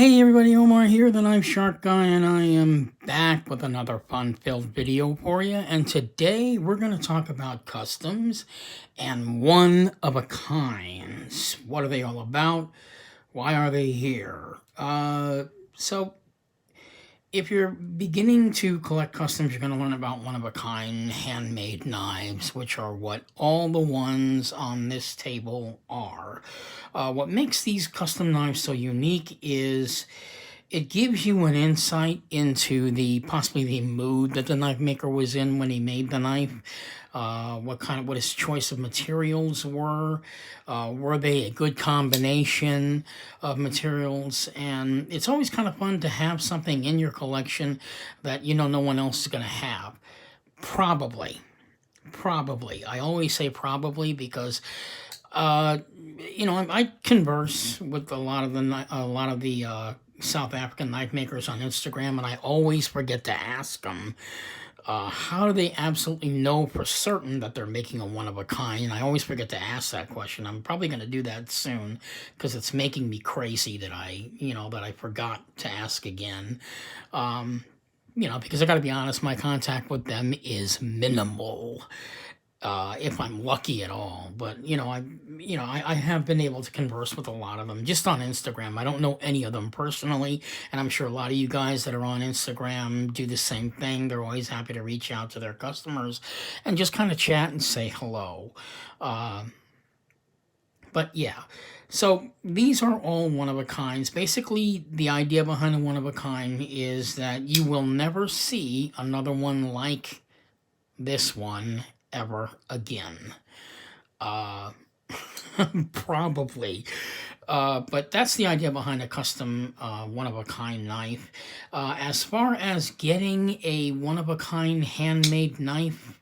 Hey everybody, Omar here, the Knife Shark Guy, and I am back with another fun-filled video for you. And today we're going to talk about customs and one-of-a-kinds. What are they all about? Why are they here? So if you're beginning to collect customs, you're going to learn about one-of-a-kind handmade knives, which are what all the ones on this table are. What makes these custom knives so unique is it gives you an insight into possibly the mood that the knife maker was in when he made the knife. What his choice of materials were they a good combination of materials? And it's always kind of fun to have something in your collection that no one else is going to have. Probably. I always say probably because I converse with a lot of the South African knife makers on Instagram, and I always forget to ask them how do they absolutely know for certain that they're making a one-of-a-kind. And I always forget to ask that question. I'm probably going to do that soon because it's making me crazy that I forgot to ask again. Because I got to be honest, my contact with them is minimal. If I'm lucky at all. But I have been able to converse with a lot of them just on Instagram. I don't know any of them personally, and I'm sure a lot of you guys that are on Instagram do the same thing. They're always happy to reach out to their customers and just kind of chat and say hello. But yeah, so these are all one-of-a-kinds. Basically, the idea behind a one-of-a-kind is that you will never see another one like this one ever again. Probably. But that's the idea behind a custom one-of-a-kind knife. As far as getting a one-of-a-kind handmade knife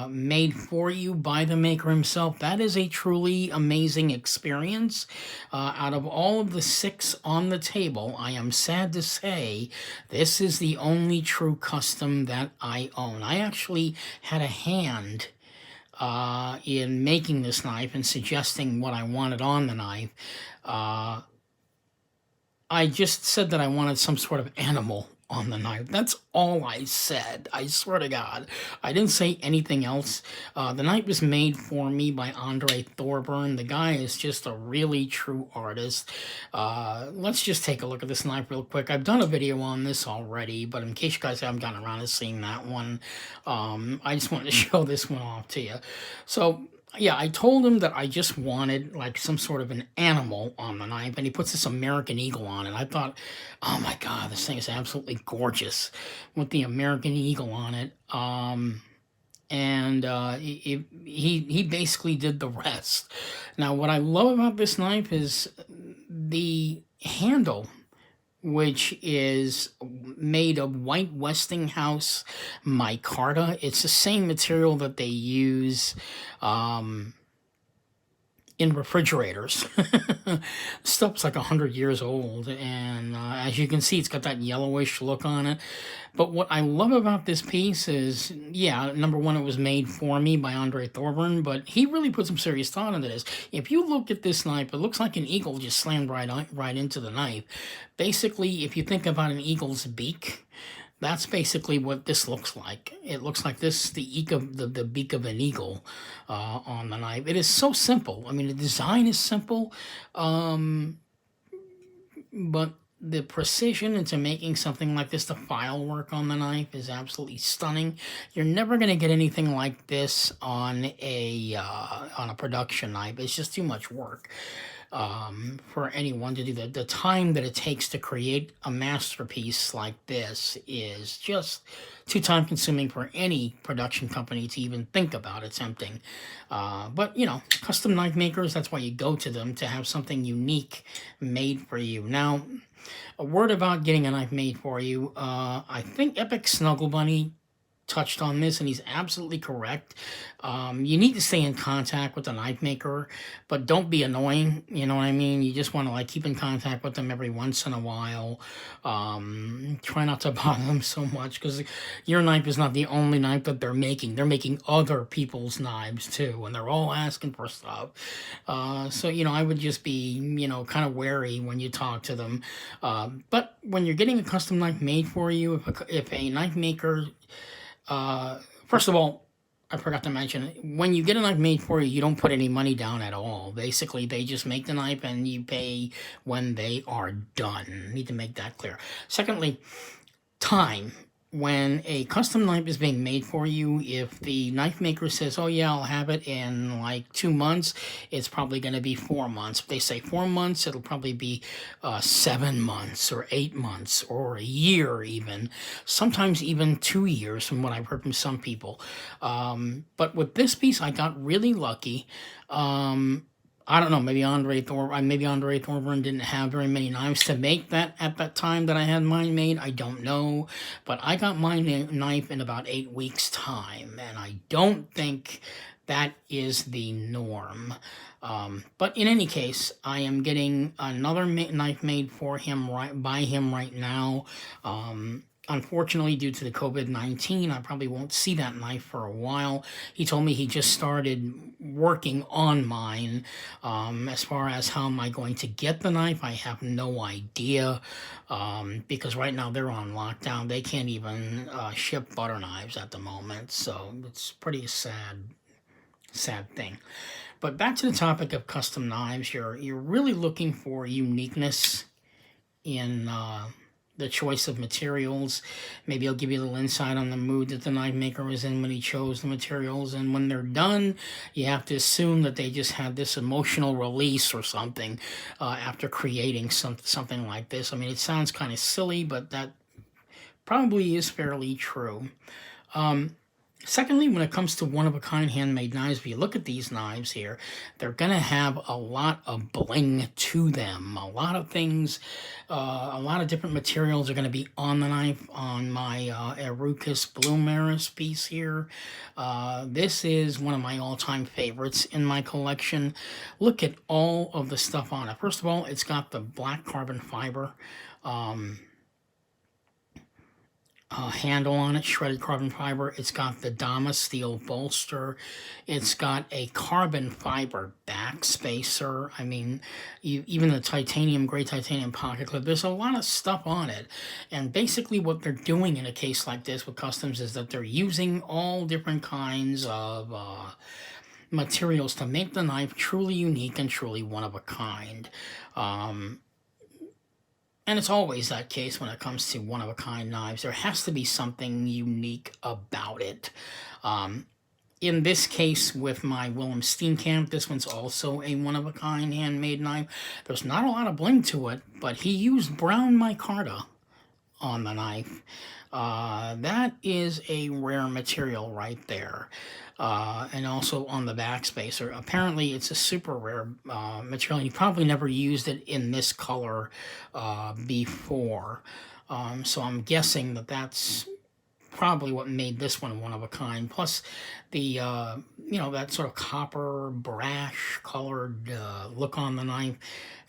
made for you by the maker himself, that is a truly amazing experience. Out of all of the 6 on the table, I am sad to say this is the only true custom that I own. I actually had a hand in making this knife and suggesting what I wanted on the knife. I just said that I wanted some sort of animal on the knife. That's all I said. I swear to God. I didn't say anything else. The knife was made for me by Andre Thorburn. The guy is just a really true artist. Let's just take a look at this knife real quick. I've done a video on this already, but in case you guys haven't gotten around to seeing that one, I just wanted to show this one off to you. So yeah, I told him that I just wanted like some sort of an animal on the knife, and he puts this American Eagle on it. I thought, oh my God, this thing is absolutely gorgeous with the American Eagle on it. He basically did the rest. Now, what I love about this knife is the handle, which is made of white Westinghouse micarta. It's the same material that they use in refrigerators. Stuff's like 100 years old, and as you can see, it's got that yellowish look on it. But what I love about this piece is, yeah, number one, it was made for me by Andre Thorburn, but he really put some serious thought into this. If you look at this knife, it looks like an eagle just slammed right into the knife. Basically, if you think about an eagle's beak, that's basically what this looks like. It looks like this, the beak of an eagle on the knife. It is so simple. I mean, the design is simple, but the precision into making something like this, the file work on the knife is absolutely stunning. You're never going to get anything like this on a production knife. It's just too much work for anyone to do that. The time that it takes to create a masterpiece like this is just too time consuming for any production company to even think about attempting. But custom knife makers, that's why you go to them, to have something unique made for you. Now, a word about getting a knife made for you. I think Epic Snuggle Bunny touched on this, and he's absolutely correct. You need to stay in contact with the knife maker, but don't be annoying. You know what I mean? You just want to like keep in contact with them every once in a while. Try not to bother them so much, because your knife is not the only knife that they're making. They're making other people's knives too, and they're all asking for stuff. So I would just be kind of wary when you talk to them. But when you're getting a custom knife made for you, if a knife maker first of all, I forgot to mention, when you get a knife made for you, you don't put any money down at all. Basically, they just make the knife and you pay when they are done. Need to make that clear. Secondly, time. When a custom knife is being made for you, if the knife maker says, oh yeah, I'll have it in like 2 months, it's probably going to be 4 months. If they say 4 months, it'll probably be 7 months or 8 months or a year even. Sometimes even 2 years from what I've heard from some people. But with this piece, I got really lucky. I don't know, maybe Andre Thorburn didn't have very many knives to make that at that time that I had mine made. I don't know. But I got my knife in about 8 weeks' time, and I don't think that is the norm. But in any case, I am getting another knife made for him by him right now. Unfortunately, due to the COVID-19, I probably won't see that knife for a while. He told me he just started working on mine. As far as how am I going to get the knife, I have no idea. Because right now they're on lockdown. They can't even ship butter knives at the moment. So it's pretty sad thing. But back to the topic of custom knives, you're really looking for uniqueness in the choice of materials. Maybe I'll give you a little insight on the mood that the knife maker was in when he chose the materials. And when they're done, you have to assume that they just had this emotional release or something after creating something like this. I mean, it sounds kind of silly, but that probably is fairly true. Secondly, when it comes to one-of-a-kind handmade knives, if you look at these knives here, they're going to have a lot of bling to them. A lot of things, a lot of different materials are going to be on the knife. On my Erucus Blue Maris piece here, this is one of my all-time favorites in my collection. Look at all of the stuff on it. First of all, it's got the black carbon fiber handle on it, shredded carbon fiber. It's got the Dama steel bolster. It's got a carbon fiber back spacer. I mean, even the gray titanium pocket clip. There's a lot of stuff on it. And basically what they're doing in a case like this with customs is that they're using all different kinds of materials to make the knife truly unique and truly one of a kind. And it's always that case when it comes to one-of-a-kind knives. There has to be something unique about it. In this case, with my Willem Steenkamp, this one's also a one-of-a-kind handmade knife. There's not a lot of bling to it, but he used brown micarta on the knife. That is a rare material right there. And also on the back spacer. Apparently it's a super rare material. You probably never used it in this color before. So I'm guessing that that's probably what made this one one of a kind. Plus the, that sort of copper brash colored look on the knife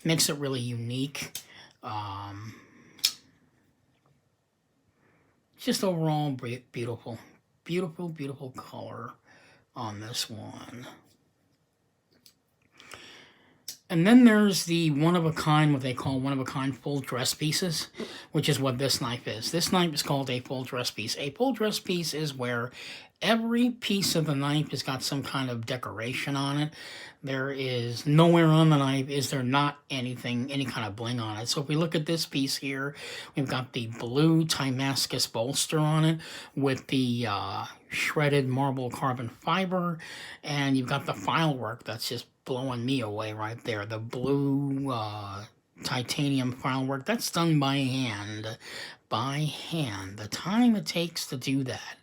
makes it really unique. Just overall beautiful. Beautiful, beautiful color on this one. And then there's the one-of-a-kind, what they call one-of-a-kind full dress pieces, which is what this knife is. This knife is called a full dress piece. A full dress piece is where every piece of the knife has got some kind of decoration on it. There is nowhere on the knife is there not any kind of bling on it. So if we look at this piece here, we've got the blue Timascus bolster on it with the shredded marble carbon fiber, and you've got the file work that's just blowing me away right there. The blue titanium file work, that's done by hand. The time it takes to do that.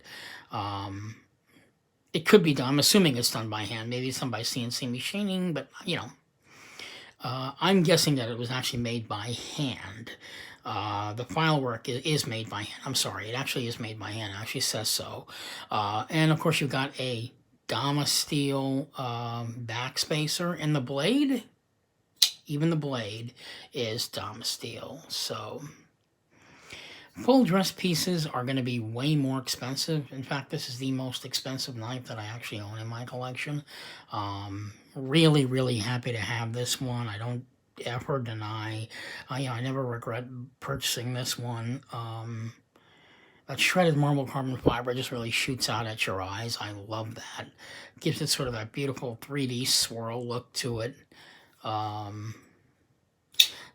It could be done. I'm assuming it's done by hand. Maybe it's done by CNC machining, but I'm guessing that it was actually made by hand. The file work is made by hand. I'm sorry, it actually is made by hand. It actually says so. And of course, you've got a Dama steel backspacer, and the blade, even the blade, is Dama steel. So full dress pieces are going to be way more expensive. In fact, this is the most expensive knife that I actually own in my collection. Really, really happy to have this one. I don't ever deny. I never regret purchasing this one. That shredded marble carbon fiber just really shoots out at your eyes. I love that. Gives it sort of that beautiful 3D swirl look to it.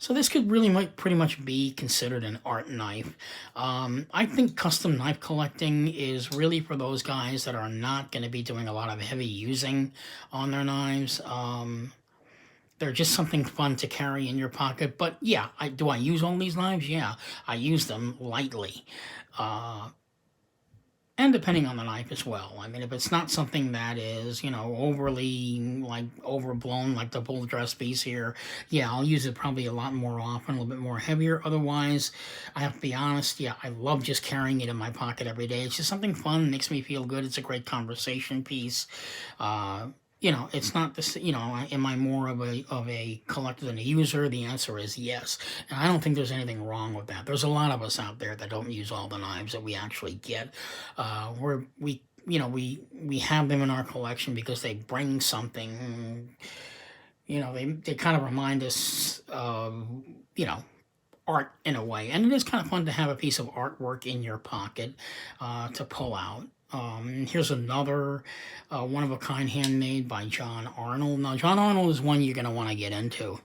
So this could really pretty much be considered an art knife. I think custom knife collecting is really for those guys that are not going to be doing a lot of heavy using on their knives. They're just something fun to carry in your pocket. But yeah, do I use all these knives? Yeah, I use them lightly. And depending on the knife as well. I mean, if it's not something that is, overly, like, overblown, like the full dress piece here, yeah, I'll use it probably a lot more often, a little bit more heavier. Otherwise, I have to be honest, yeah, I love just carrying it in my pocket every day. It's just something fun, makes me feel good. It's a great conversation piece. It's not this, am I more of a collector than a user? The answer is yes. And I don't think there's anything wrong with that. There's a lot of us out there that don't use all the knives that we actually get. We have them in our collection because they bring something, they kind of remind us of, art in a way. And it is kind of fun to have a piece of artwork in your pocket to pull out. Here's another one-of-a-kind handmade by John Arnold. Now, John Arnold is one you're going to want to get into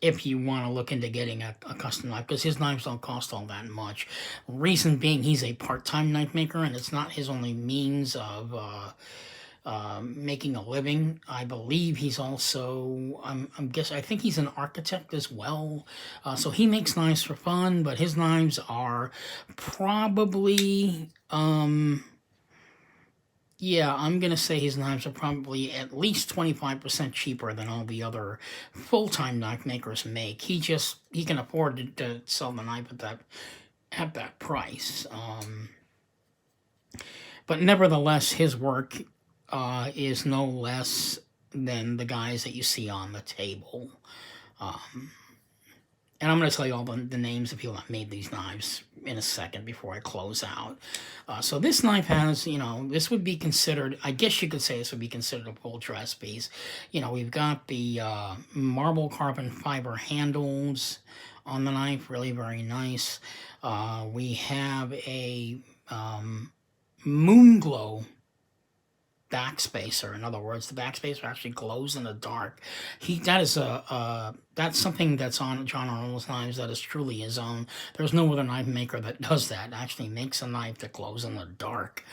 if you want to look into getting a custom knife, because his knives don't cost all that much. Reason being, he's a part-time knife maker, and it's not his only means of making a living. I believe he's also, I think he's an architect as well. So he makes knives for fun, but his knives are probably, yeah, I'm going to say his knives are probably at least 25% cheaper than all the other full-time knife makers make. He can afford to sell the knife at that price. But nevertheless, his work is no less than the guys that you see on the table. And I'm going to tell you all the names of people that made these knives in a second before I close out. So this knife has, this would be considered, I guess you could say this would be considered a full dress piece. We've got the marble carbon fiber handles on the knife, really very nice. We have a moon glow backspacer. In other words, the backspacer actually glows in the dark. That's something that's on John Arnold's knives that is truly his own. There's no other knife maker that does that. Actually makes a knife that glows in the dark.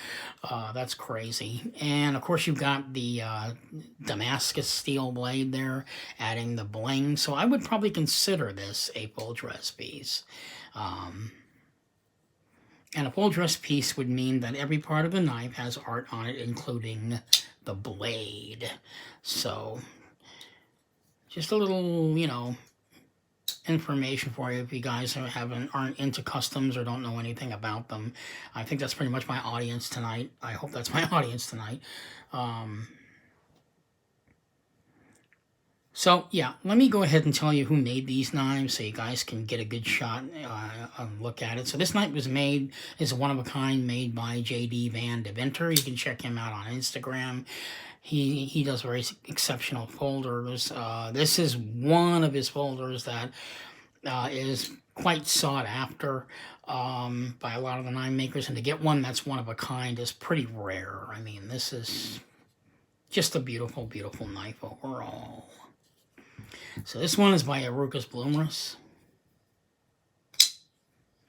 That's crazy. And of course, you've got the Damascus steel blade there, adding the bling. So I would probably consider this a full dress piece. And a full dress piece would mean that every part of the knife has art on it, including the blade. So, just a little, information for you if you guys aren't into customs or don't know anything about them. I think that's pretty much my audience tonight. I hope that's my audience tonight. So, yeah, let me go ahead and tell you who made these knives so you guys can get a good shot and look at it. So this knife is a one-of-a-kind made by J.D. Van Deventer. You can check him out on Instagram. He does very exceptional folders. This is one of his folders that is quite sought after by a lot of the knife makers. And to get one that's one-of-a-kind is pretty rare. I mean, this is just a beautiful, beautiful knife overall. So this one is by Arucas Bloomerus.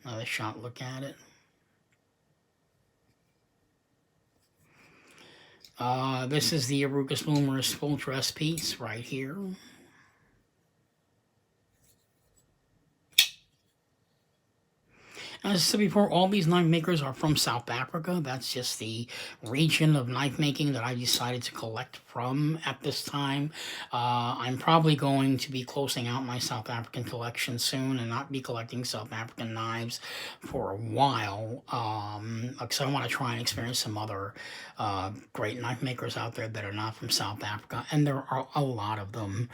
Another shot look at it. This is the Arucas Bloomerus full dress piece right here. As I said before, all these knife makers are from South Africa. That's just the region of knife making that I decided to collect from at this time. I'm probably going to be closing out my South African collection soon and not be collecting South African knives for a while, because I want to try and experience some other great knife makers out there that are not from South Africa, and there are a lot of them.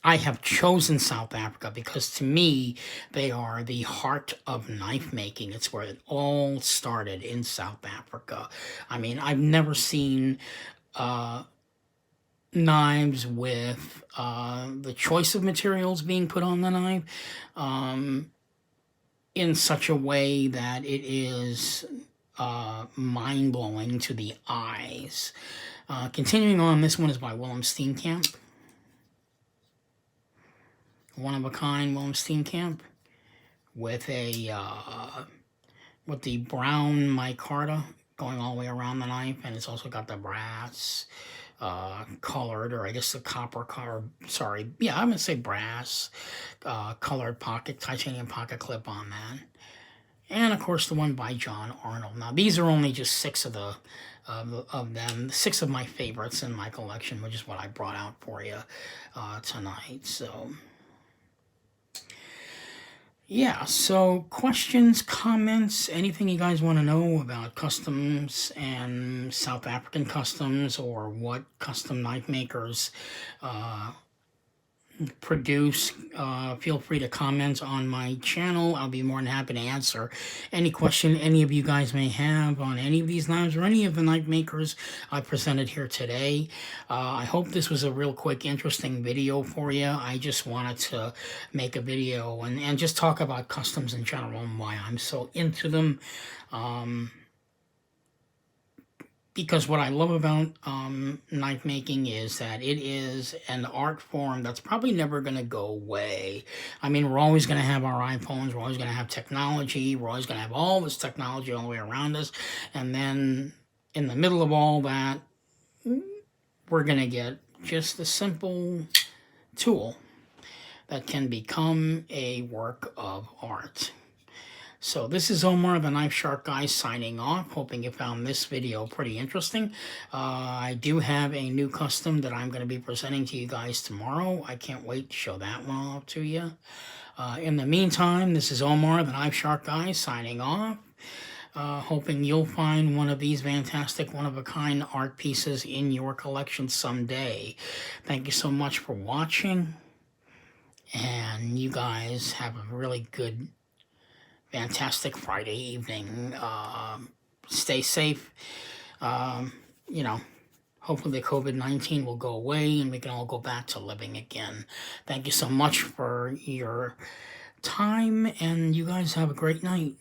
I have chosen South Africa because to me, they are the heart of knife making. It's where it all started, in South Africa. I mean, I've never seen knives with the choice of materials being put on the knife in such a way that it is mind-blowing to the eyes. Continuing on, this one is by Willem Steenkamp. One of a kind Willem Steenkamp with a with the brown micarta going all the way around the knife, and it's also got the brass colored, or I guess the copper color, sorry, yeah, I'm gonna say brass colored pocket, titanium pocket clip on that. And of course the one by John Arnold. Now these are only just 6 of the of them, 6 of my favorites in my collection, which is what I brought out for you tonight. So yeah, so questions, comments, anything you guys want to know about customs and South African customs, or what custom knife makers produce, feel free to comment on my channel. I'll be more than happy to answer any question any of you guys may have on any of these knives or any of the knife makers I presented here today. I hope this was a real quick, interesting video for you. I just wanted to make a video and just talk about customs in general and why I'm so into them. Because what I love about knife making is that it is an art form that's probably never going to go away. I mean, we're always going to have our iPhones, we're always going to have technology, we're always going to have all this technology all the way around us, and then in the middle of all that, we're going to get just a simple tool that can become a work of art. So this is Omar, the Knife Shark Guy, signing off, hoping you found this video pretty interesting. I do have a new custom that I'm going to be presenting to you guys tomorrow. I can't wait to show that one off to you. In the meantime, this is Omar, the Knife Shark Guy, signing off. Hoping you'll find one of these fantastic, one-of-a-kind art pieces in your collection someday. Thank you so much for watching, and you guys have a really good, fantastic Friday evening. Stay safe. You know, hopefully the COVID-19 will go away and we can all go back to living again. Thank you so much for your time, and you guys have a great night.